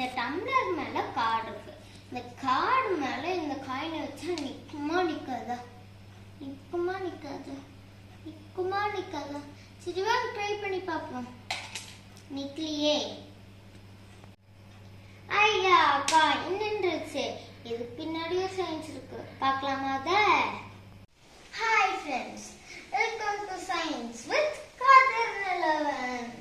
இந்த டம்ளர் மேல கார்டு இருக்கு. இந்த கார்டு மேல இந்த காயினை வச்சா நிக்குமா நிக்காதா? நிக்குமா நிக்காதா? நிக்குமா நிக்காதா? சரி வாங்க ட்ரை பண்ணி பார்ப்போம். நிக்கலையே. ஐயா காயின் நின்றுச்சு. இது பின்னாடியே சயின்ஸ் இருக்கு. பார்க்கலாமா அத? Hi friends, welcome to science with Kadharnilavan.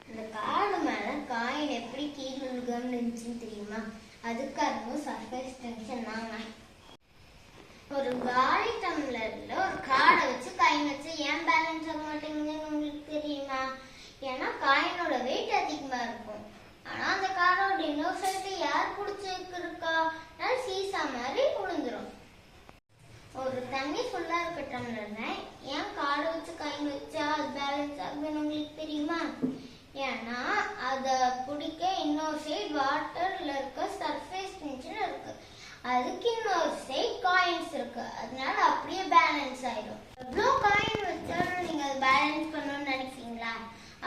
இந்த கார்டு மேல காயின் எப்படி கீழே விழுகாம இருந்துச்சுன்னு தெரியுமா? அதுக்காகவும் சர்ஃபேஸ் டென்ஷன் தாங்க. ஒரு காலி டம்ளர்ல ஒரு கார்டை வச்சு காயின் வச்சு ஏன் பேலன்ஸ் ஆக மாட்டேங்குதுன்னு உங்களுக்கு தெரியுமா? ஏன்னா காயினோட வெயிட் அதிகமா இருக்கும். ஆனா அந்த கார்டோட இன்னொரு சைடு யார் பிடிச்சி இருக்கா சீசா மாதிரி விழுந்துரும். ஒரு தண்ணி ஃபுல்லா இருக்க டம்ளர்ல ஏன் கார்டை வச்சு காயின் வச்சா அது பேலன்ஸ் ஆகுதுன்னு உங்களுக்கு தெரியுமா? ஏன்னா அத பிடிக்க இன்னொரு சைடு வாட்டர்ல இருக்க சர்ஃபேஸ் டென்ஷன் இருக்கு. அதுக்கு இன்னொரு சைடு காயின்ஸ் இருக்கு. அதனால அப்படியே பேலன்ஸ் ஆயிடும். எவ்வளோ காயின் வச்சாலும் நீங்க அதை பேலன்ஸ் பண்ணணும்னு நினைப்பீங்களா?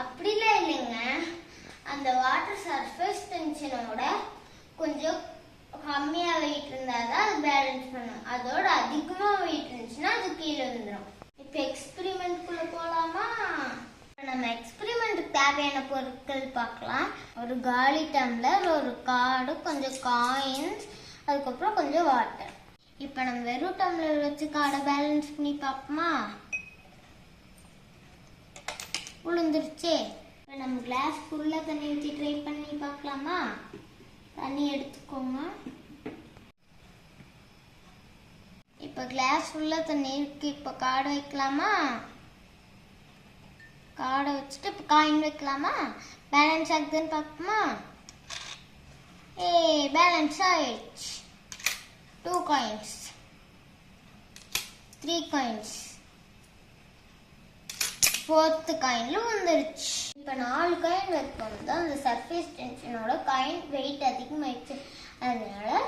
அப்படிலாம் இல்லைங்க. அந்த வாட்டர் சர்ஃபேஸ் டென்ஷனோட கொஞ்சம் கம்மியா வெயிட் இருந்தாதான் அது பேலன்ஸ் பண்ணும். அதோட அதிகமா வெயிட் இருந்துச்சுன்னா அது கீழே விழுந்துடும். இப்ப எக்ஸ்பெரிமெண்ட்குள்ள போலாமா? நம்ம எக்ஸ்பெரிமெண்ட்டுக்கு தேவையான பொருட்கள் பார்க்கலாம். ஒரு காலி டம்ளர், ஒரு கார்டு, கொஞ்சம் காயின்ஸ், அதுக்கப்புறம் கொஞ்சம் வாட்டர். இப்போ நம்ம வெறும் டம்ளர் வச்சு கார்டை பேலன்ஸ் பண்ணி பார்ப்போமா? விழுந்துருச்சே. இப்போ நம்ம கிளாஸ் ஃபுல்லாக தண்ணி ஊற்றி ட்ரை பண்ணி பார்க்கலாமா? தண்ணி எடுத்துக்கோங்க. இப்போ கிளாஸ் ஃபுல்லாக தண்ணி இருக்கு. இப்போ கார்டை வைக்கலாமா? கார்டை வச்சுட்டு இப்போ காயின் வைக்கலாமா? பேலன்ஸ் ஆகுதுன்னு பார்ப்போமா? பேலன்ஸ் ஆயிடுச்சு. 2 coins, 3 coins, 4th காயின்ல வந்துருச்சு. இப்போ 4 காயின் வைக்கும் தான் அந்த சர்ஃபேஸ் டென்ஷனோட காயின் வெயிட் அதிகமாயிடுச்சு. அதனால